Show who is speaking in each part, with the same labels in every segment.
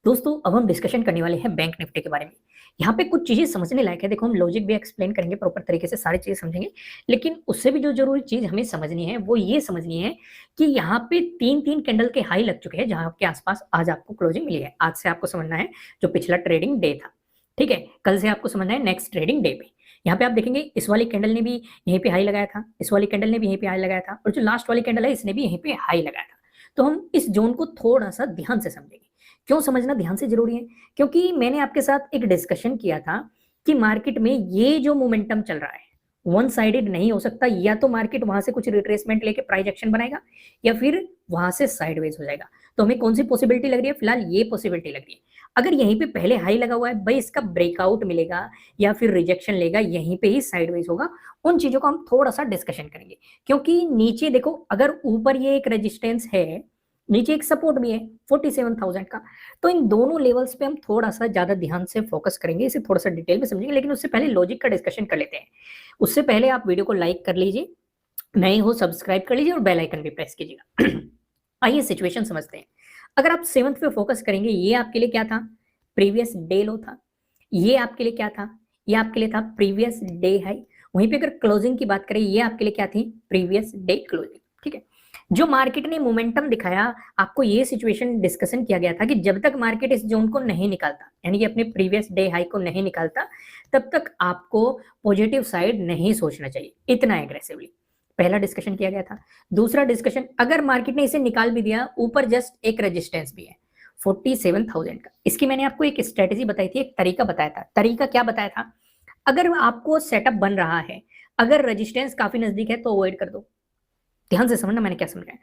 Speaker 1: दोस्तों अब हम डिस्कशन करने वाले हैं बैंक निफ्टी के बारे में। यहाँ पे कुछ चीजें समझने लायक है। देखो हम लॉजिक भी एक्सप्लेन करेंगे, प्रॉपर तरीके से सारी चीजें समझेंगे, लेकिन उससे भी जो जरूरी चीज हमें समझनी है वो ये समझनी है कि यहाँ पे तीन तीन कैंडल के हाई लग चुके हैं जहां के आसपास आज आपको क्लोजिंग मिली है। आज से आपको समझना है जो पिछला ट्रेडिंग डे था, ठीक है। कल से आपको समझना है नेक्स्ट ट्रेडिंग डे पे। यहाँ पे आप देखेंगे इस वाली कैंडल ने भी यहीं पे हाई लगाया था, इस वाली कैंडल ने भी यहीं पे हाई लगाया था, और जो लास्ट वाली कैंडल है इसने भी यहीं पे हाई लगाया था। तो हम इस जोन को थोड़ा सा ध्यान से समझेंगे। क्यों समझना ध्यान से जरूरी है? क्योंकि मैंने आपके साथ एक डिस्कशन किया था कि मार्केट में ये जो मोमेंटम चल रहा है वन साइडेड नहीं हो सकता। या तो मार्केट वहां से कुछ रिट्रेसमेंट लेके प्राइस एक्शन बनाएगा या फिर वहां से साइडवेज हो जाएगा। तो हमें कौन सी पॉसिबिलिटी लग रही है? फिलहाल ये पॉसिबिलिटी लग रही है। अगर यहीं पे पहले हाई लगा हुआ है भाई, इसका ब्रेकआउट मिलेगा या फिर रिजेक्शन लेगा, यहीं पे ही साइडवेज होगा। उन चीजों का हम थोड़ा सा डिस्कशन करेंगे। क्योंकि नीचे देखो, अगर ऊपर ये एक रेजिस्टेंस है, नीचे एक सपोर्ट भी है 47,000 का, तो इन दोनों लेवल्स पे हम थोड़ा सा ज्यादा ध्यान से फोकस करेंगे, इसे थोड़ा सा डिटेल में समझेंगे। लेकिन उससे पहले लॉजिक का डिस्कशन कर लेते हैं। उससे पहले आप वीडियो को लाइक कर लीजिए, नए हो सब्सक्राइब कर लीजिए और बेल आइकन भी प्रेस कीजिएगा। आइए सिचुएशन समझते हैं। अगर आप 7th पे फोकस करेंगे, ये आपके लिए क्या था? प्रीवियस डे लो था। ये आपके लिए क्या था? ये आपके लिए था प्रीवियस डे हाई। वहीं पे अगर क्लोजिंग की बात करें, ये आपके लिए क्या थी? प्रीवियस डे क्लोजिंग, ठीक है। जो मार्केट ने मोमेंटम दिखाया, आपको ये सिचुएशन डिस्कशन किया गया था कि जब तक मार्केट इस जोन को नहीं निकालता, यानी कि अपने प्रीवियस डे हाई को नहीं निकालता, तब तक आपको पॉजिटिव साइड नहीं सोचना चाहिए इतना एग्रेसिवली। पहला डिस्कशन किया गया था। दूसरा डिस्कशन, अगर मार्केट ने इसे निकाल भी दिया, ऊपर जस्ट एक रेजिस्टेंस भी है 47,000 का। इसकी मैंने आपको एक स्ट्रेटेजी बताई थी, एक तरीका बताया था। तरीका क्या बताया था? अगर आपको सेटअप बन रहा है, अगर रेजिस्टेंस काफी नजदीक है तो अवॉइड कर दो। ध्यान से समझना मैंने क्या समझाया।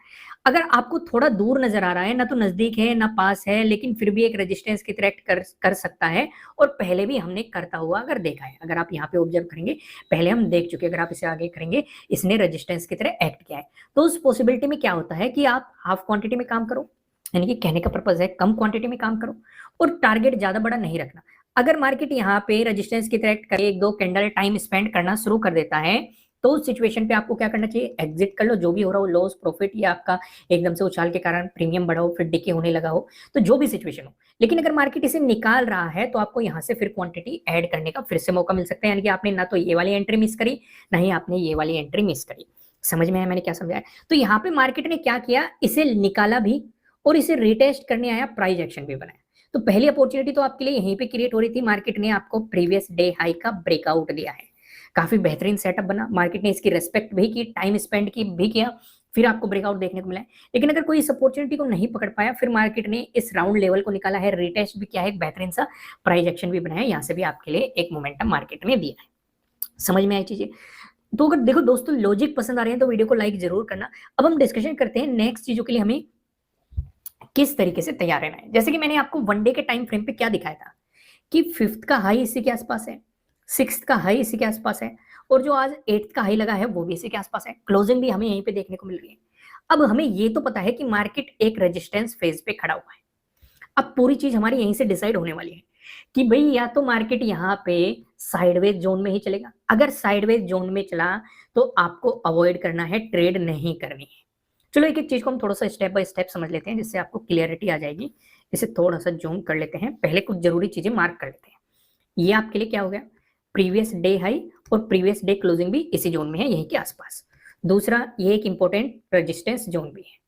Speaker 1: अगर आपको थोड़ा दूर नजर आ रहा है, ना तो नजदीक है ना पास है, लेकिन फिर भी एक रेजिस्टेंस की तरह एक्ट कर सकता है, और पहले भी हमने करता हुआ अगर देखा है, अगर आप यहाँ पे ऑब्जर्व करेंगे, पहले हम देख चुके, अगर आप इसे आगे करेंगे, इसने रेजिस्टेंस की तरह एक्ट किया है। तो उस पॉसिबिलिटी में क्या होता है कि आप हाफ क्वांटिटी में काम करो, यानी कि कहने का पर्पज है कम क्वांटिटी में काम करो, और टारगेट ज्यादा बड़ा नहीं रखना। अगर मार्केट यहाँ पे रेजिस्टेंस की तरह एक्ट करे, एक दो कैंडल टाइम स्पेंड करना शुरू कर देता है, तो उस सिचुएशन पे आपको क्या करना चाहिए? एग्जिट कर लो। जो भी हो रहा हो, लॉस प्रॉफिट या आपका एकदम से उछाल के कारण प्रीमियम बढ़ा हो, फिर डिके होने लगा हो, तो जो भी सिचुएशन हो। लेकिन अगर मार्केट इसे निकाल रहा है तो आपको यहाँ से फिर क्वांटिटी ऐड करने का फिर से मौका मिल सकता है। यानी कि आपने ना तो ये वाली एंट्री मिस करी, ना ही आपने ये वाली एंट्री मिस करी। समझ में आया मैंने क्या समझाया? तो यहाँ पे मार्केट ने क्या किया, इसे निकाला भी और इसे रिटेस्ट करने आया, प्राइस एक्शन भी बनाया। तो पहली अपॉर्चुनिटी तो आपके लिए यहीं पे क्रिएट हो रही थी। मार्केट ने आपको प्रीवियस डे हाई का ब्रेकआउट दिया है, काफी बेहतरीन सेटअप बना, मार्केट ने इसकी रेस्पेक्ट भी की, टाइम स्पेंड की भी किया, फिर आपको ब्रेकआउट देखने को मिला है। लेकिन अगर कोई इस अपॉर्चुनिटी को नहीं पकड़ पाया, फिर मार्केट ने इस राउंड लेवल को निकाला है, रिटेस्ट भी किया है, एक बेहतरीन सा प्राइस एक्शन भी बनाया, यहाँ से भी आपके लिए एक मोमेंटम मार्केट ने दिया है। समझ में आई चीजें? तो अगर देखो दोस्तों, लॉजिक पसंद आ रहे हैं तो वीडियो को लाइक जरूर करना। अब हम डिस्कशन करते हैं नेक्स्ट चीजों के लिए हमें किस तरीके से तैयार रहना है। जैसे कि मैंने आपको वन डे के टाइम फ्रेम पे क्या दिखाया था कि 5th का हाई इसी के आसपास है, 6th का हाई इसी के आसपास है, और जो आज 8th का हाई लगा है वो भी इसी के आसपास है। क्लोजिंग भी हमें यहीं पे देखने को मिल रही है। अब हमें ये तो पता है कि मार्केट एक रेजिस्टेंस फेज पे खड़ा हुआ है। अब पूरी चीज हमारी यहीं से डिसाइड होने वाली है कि भाई या तो मार्केट यहाँ पे साइडवेज जोन में ही चलेगा। अगर साइडवेज जोन में चला तो आपको अवॉइड करना है, ट्रेड नहीं करनी है। चलो एक एक चीज को हम थोड़ा सा स्टेप बाय स्टेप समझ लेते हैं, जिससे आपको क्लियरिटी आ जाएगी। इसे थोड़ा सा जूम कर लेते हैं, पहले कुछ जरूरी चीजें मार्क कर लेते हैं। ये आपके लिए क्या हो गया? प्रीवियस डे हाई और प्रीवियस डे क्लोजिंग भी इसी जोन में है, यहीं के आसपास। दूसरा, ये एक इंपॉर्टेंट रेजिस्टेंस जोन भी है।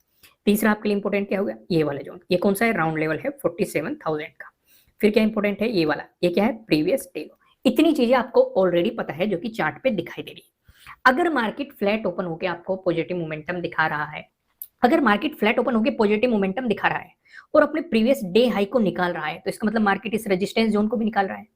Speaker 1: तीसरा आपके लिए इंपॉर्टेंट क्या हो गया? ये वाला जोन। ये कौन सा है? राउंड लेवल है 47,000 का। फिर क्या इंपॉर्टेंट है? ये वाला। ये क्या है? प्रीवियस डे लो। इतनी चीजें आपको ऑलरेडी पता है, जो कि चार्ट पे दिखाई दे रही है। अगर मार्केट फ्लैट ओपन होकर आपको पॉजिटिव मोमेंटम दिखा रहा है, अगर मार्केट फ्लैट ओपन होकर पॉजिटिव मोमेंटम दिखा रहा है और अपने प्रीवियस डे हाई को निकाल रहा है, तो इसका मतलब मार्केट इस रेजिस्टेंस जोन को भी निकाल रहा है।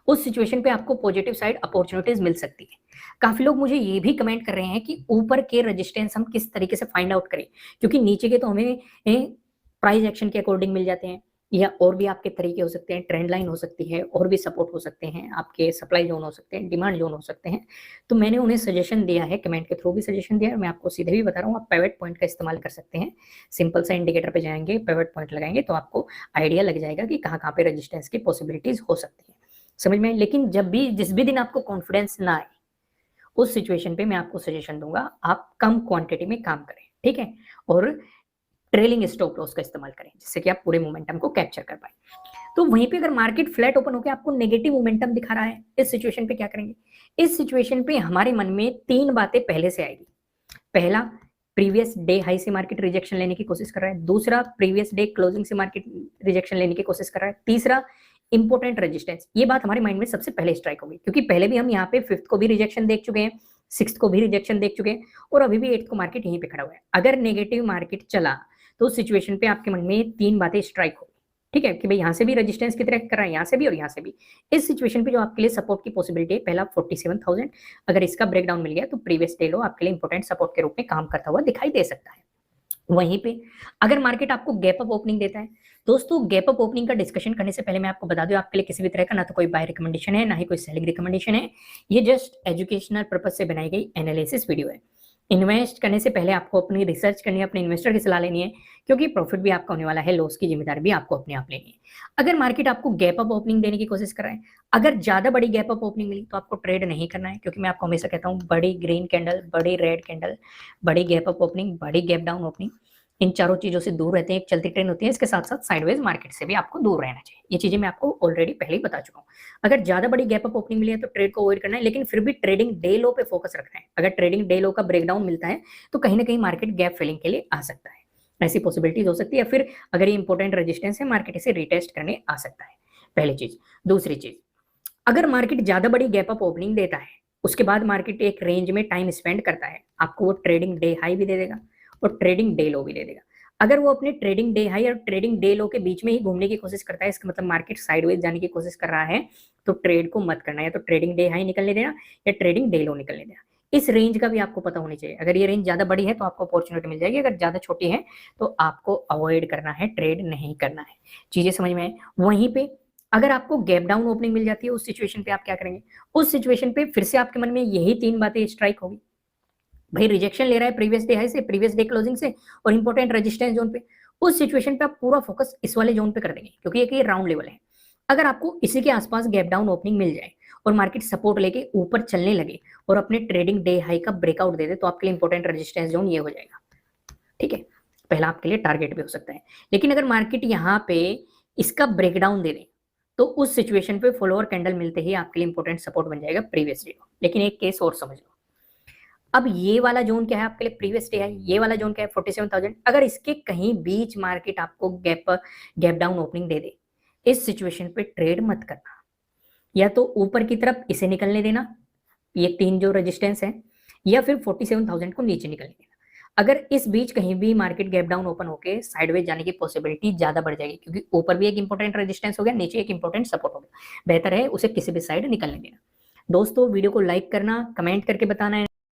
Speaker 1: उस सिचुएशन पे आपको पॉजिटिव साइड अपॉर्चुनिटीज मिल सकती है। काफी लोग मुझे ये भी कमेंट कर रहे हैं कि ऊपर के रेजिस्टेंस हम किस तरीके से फाइंड आउट करें, क्योंकि नीचे के तो हमें प्राइस एक्शन के अकॉर्डिंग मिल जाते हैं, या और भी आपके तरीके हो सकते हैं, ट्रेंड लाइन हो सकती है, और भी सपोर्ट हो सकते हैं, आपके सप्लाई जोन हो सकते हैं, डिमांड जोन हो सकते हैं। तो मैंने उन्हें सजेशन दिया है, कमेंट के थ्रू भी सजेशन दिया है, मैं आपको सीधे भी बता रहा हूँ, आप पिवट पॉइंट का इस्तेमाल कर सकते हैं। सिंपल सा इंडिकेटर पे जाएंगे, पिवट पॉइंट लगाएंगे, तो आपको आइडिया लग जाएगा कि कहाँ पे रेजिस्टेंस की पॉसिबिलिटीज हो सकती है। समझ में? लेकिन जब भी जिस भी दिन आपको कॉन्फिडेंस ना आए, उस सिचुएशन पे मैं आपको सजेशन दूंगा आप कम क्वांटिटी में काम करें, ठीक है। और ट्रेलिंग स्टॉप लॉस का इस्तेमाल करें, जिससे कि आप पूरे मोमेंटम को कैप्चर कर पाए। तो वहीं पे अगर मार्केट फ्लैट ओपन होकर आपको नेगेटिव मोमेंटम दिखा रहा है, इस सिचुएशन पे क्या करेंगे? इस सिचुएशन पे हमारे मन में 3 बातें पहले से आएगी। पहला, प्रीवियस डे हाई से मार्केट रिजेक्शन लेने की कोशिश कर रहा है। दूसरा, प्रीवियस डे क्लोजिंग से मार्केट रिजेक्शन लेने की कोशिश कर रहा है। तीसरा, इंपोर्टेंट रेजिस्टेंस। ये बात हमारे माइंड में सबसे पहले स्ट्राइक होगी, क्योंकि पहले भी हम यहाँ पे 5th को भी रिजेक्शन देख चुके हैं, 6th को भी रिजेक्शन देख चुके हैं, और अभी भी 8th को मार्केट यहीं पे खड़ा हुआ है। अगर नेगेटिव मार्केट चला तो उस सिचुएशन पे आपके मन में 3 बातें स्ट्राइक होगी, ठीक है, कि भाई यहाँ से भी रेजिस्टेंस की तरह कर रहा है, यहाँ से भी और यहाँ से भी। इस सिचुएशन पे जो आपके लिए सपोर्ट की पॉसिबिलिटी है, पहला 47,000, अगर इसका ब्रेकडाउन मिल गया तो प्रीवियस डे लो आपके लिए इंपॉर्टेंट सपोर्ट के रूप में काम करता हुआ दिखाई दे सकता है। वहीं पे अगर मार्केट आपको गैप अप ओपनिंग देता है, दोस्तों गैप अप ओपनिंग का डिस्कशन करने से पहले मैं आपको बता दूं, आपके लिए किसी भी तरह का ना तो कोई बाय रिकमेंडेशन है, ना ही कोई सेलिंग रिकमेंडेशन है। ये जस्ट एजुकेशनल पर्पज से बनाई गई एनालिसिस वीडियो है। इन्वेस्ट करने से पहले आपको अपनी रिसर्च करनी है, अपने इन्वेस्टर की सलाह लेनी है, क्योंकि प्रॉफिट भी आपका होने वाला है, लॉस की जिम्मेदारी भी आपको अपने आप लेनी है। अगर मार्केट आपको गैप अप ओपनिंग देने की कोशिश कर रहा है, अगर ज्यादा बड़ी गैप अप ओपनिंग मिली तो आपको ट्रेड नहीं करना है, क्योंकि मैं आपको हमेशा कहता हूँ बड़ी ग्रीन कैंडल, बड़ी रेड कैंडल, बड़ी गैप अप ओपनिंग, बड़ी गैप डाउन ओपनिंग, इन चारों चीजों से दूर रहते हैं, एक चलती ट्रेंड होती है। इसके साथ साथ साइडवेज मार्केट से भी आपको दूर रहना चाहिए। ये चीजें मैं आपको ऑलरेडी पहले ही बता चुका हूँ। अगर ज्यादा बड़ी गैप अप ओपनिंग मिली है तो ट्रेड को अवॉइड करना है, लेकिन फिर भी ट्रेडिंग डे लो पे फोकस रखना है। अगर ट्रेडिंग डे लो का ब्रेकडाउन मिलता है तो कहीं ना कहीं मार्केट गैप फिलिंग के लिए आ सकता है, ऐसी पॉसिबिलिटीज हो सकती है। फिर अगर ये इंपॉर्टेंट रेजिस्टेंस है, मार्केट इसे रिटेस्ट करने आ सकता है, पहली चीज। दूसरी चीज, अगर मार्केट ज्यादा बड़ी गैप अप ओपनिंग देता है, उसके बाद मार्केट एक रेंज में टाइम स्पेंड करता है, आपको वो ट्रेडिंग डे हाई भी दे देगा और ट्रेडिंग डे लो भी दे देगा। अगर वो अपने ट्रेडिंग डे हाई और ट्रेडिंग डे लो के बीच में ही घूमने की कोशिश करता है, इसका मतलब मार्केट साइडवेज जाने की कोशिश कर रहा है, तो ट्रेड को मत करना है। तो ट्रेडिंग डे हाई निकलने देना या ट्रेडिंग डे लो निकलने देना। इस रेंज का भी आपको पता होनी चाहिए। अगर ये रेंज ज्यादा बड़ी है तो आपको अपॉर्चुनिटी मिल जाएगी, अगर ज्यादा छोटी है तो आपको अवॉइड करना है, ट्रेड नहीं करना है। चीजें समझ में आए? वहीं पे अगर आपको गैप डाउन ओपनिंग मिल जाती है, उस सिचुएशन पे आप क्या करेंगे? उस सिचुएशन पे फिर से आपके मन में यही 3 बातें स्ट्राइक होगी। भाई रिजेक्शन ले रहा है प्रीवियस डे हाई से, प्रीवियस डे क्लोजिंग से और इंपॉर्टेंट रेजिस्टेंस जोन पे। उस सिचुएशन पे आप पूरा फोकस इस वाले जोन पे कर देंगे, क्योंकि ये राउंड लेवल है। अगर आपको इसी के आसपास गैप डाउन ओपनिंग मिल जाए और मार्केट सपोर्ट लेके ऊपर चलने लगे और अपने ट्रेडिंग डे हाई का ब्रेकआउट दे दे, तो आपके लिए इंपॉर्टेंट रेजिस्टेंस जोन ये हो जाएगा, ठीक है। पहला आपके लिए टारगेट भी हो सकता है। लेकिन अगर मार्केट यहाँ पे इसका ब्रेकडाउन दे दे, तो उस सिचुएशन पे फॉलोअर कैंडल मिलते ही आपके लिए इंपॉर्टेंट सपोर्ट बन जाएगा प्रीवियस डे। लेकिन एक केस और समझ लो, अब ये वाला जोन क्या है आपके लिए? प्रीवियस डे है। ये वाला जोन क्या है? 47,000। अगर इसके कहीं बीच मार्केट आपको गैप डाउन ओपनिंग दे दे, इस सिचुएशन पे ट्रेड मत करना। या तो ऊपर की तरफ इसे निकलने देना, ये 3 जो रेजिस्टेंस है, या फिर 47,000 को नीचे निकलने देना। अगर इस बीच कहीं भी मार्केट गैप डाउन ओपन होके साइडवेज जाने की पॉसिबिलिटी ज्यादा बढ़ जाएगी, क्योंकि ऊपर भी एक इंपॉर्टेंट रेजिस्टेंस हो गया, नीचे एक इंपॉर्टेंट सपोर्ट हो गया। बेहतर है उसे किसी भी साइड निकलने देना। दोस्तों वीडियो को लाइक करना, कमेंट करके बताना है